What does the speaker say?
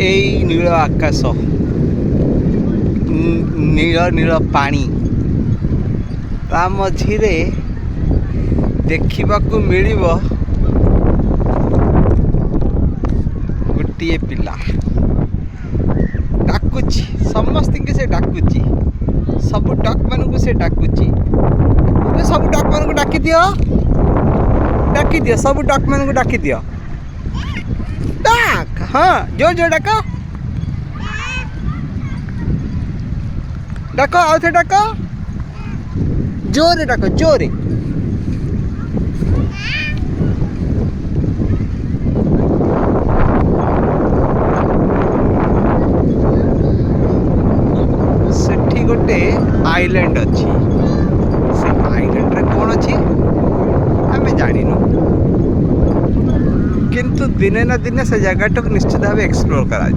एई नील आकाश नील नील पानी ता मझिरे देखिबाकू मिलिबो गोटे पिला डाकुची समस्त के से डाकुची सब डक मान से डाकुची सब डक मान डाकी दियो सब डक मान डाकी दियो डाक हाँ जोर जोर डाक डाक आउ थे डाक जोरे डाक जोरे सेठी गोटे आइलैंड अच्छी से आइलैंड रे कौन अच्छी आमे जानिनु किंतु दिने ना दिने से जगह निश्चित भाव एक्सप्लोर करा